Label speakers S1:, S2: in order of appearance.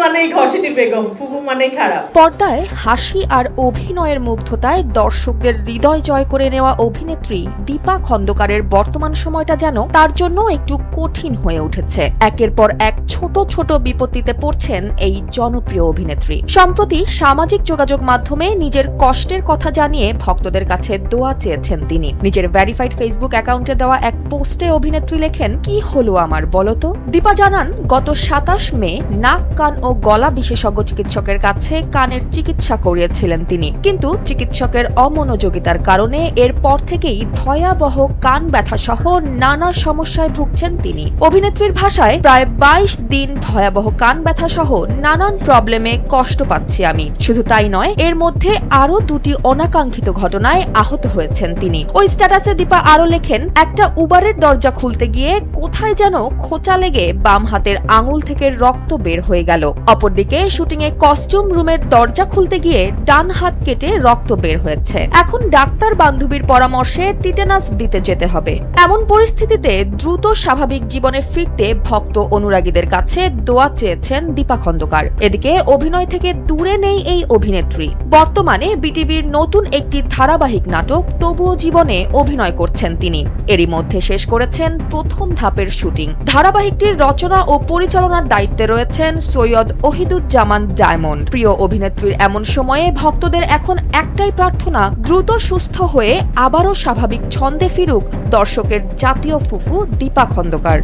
S1: মানেই ঘষেটি বেগম, ফুপু মানেই খারাপ।
S2: পর্দায় হাসি আর অভিনয়ের মুগ্ধতায় দর্শকদের হৃদয় জয় করে নেওয়া অভিনেত্রী দীপা খন্দকারের বর্তমান সময়টা যেন তার জন্য একটু কঠিন হয়ে উঠেছে। একের পর এক ছোট ছোট বিপত্তিতে পড়ছেন এই জনপ্রিয় অভিনেত্রী। সম্প্রতি সামাজিক যোগাযোগ মাধ্যমে নিজের কষ্টের কথা জানিয়ে ভক্তদের কাছে দোয়া চেয়েছেন তিনি। নিজের ভেরিফাইড ফেসবুক অ্যাকাউন্টে দেওয়া এক পোস্টে অভিনেত্রী লেখেন, কি হলো আমার বলতো। দীপা জানান, গত 27 মে নাক, কান ও গলা বিশেষজ্ঞ চিকিৎসকের কাছে কানের চিকিৎসা করিয়েছিলেন তিনি, কিন্তু চিকিৎসকের অমনোযোগিতার কারণে এরপর থেকেই ভয়াবহ কান ব্যথা সহ নানা সমস্যায় ভুগছেন তিনি। অভিনেত্রীর ভাষায়, প্রায় 22 দিন ভয়াবহ কান ব্যথা সহ নানান প্রবলেমে কষ্ট পাচ্ছি আমি। শুধু তাই নয়, এর মধ্যে আরো 2টি অনাকাঙ্ক্ষিত ঘটনায় আহত হয়েছেন তিনি। ওই স্ট্যাটাসে দীপা আরো লেখেন, একটা উবারের দরজা খুলতে গিয়ে কোথায় যেন খোঁচা লেগে বাম হাতের আঙুল থেকে রক্ত বের হয়ে গেল। অপরদিকে শুটিং এ কস্টিউম রুমের দরজা খুলতে গিয়ে ডান হাত কেটে রক্ত বের হয়েছে। এখন ডাক্তার বান্ধবীর পরামর্শে টিটেনাস দিতে যেতে হবে। এমন পরিস্থিতিতে দ্রুত স্বাভাবিক জীবনে ফিরতে ভক্ত অনুরাগীদের কাছে দোয়া চেয়েছেন দীপা খন্দকার। এদিকে অভিনয় থেকে দূরে নেই এই অভিনেত্রী। বর্তমানে বিটিভির নতুন একটি ধারাবাহিক নাটক তবুও জীবনে অভিনয় করছেন তিনি। এরই মধ্যে শেষ করেছেন প্রথম ধাপের শুটিং। ধারাবাহিকটির রচনা ও পরিচালনার দায়িত্বে রয়েছেন সৈয়দ ওহিদুজ্জামান ডায়মন্ড। প্রিয় অভিনেত্রীর এমন সময়ে ভক্তদের এখন একটাই প্রার্থনা, দ্রুত সুস্থ হয়ে আবারও স্বাভাবিক ছন্দে ফিরুক দর্শকের জাতীয় ফুফু দীপা খন্দকার।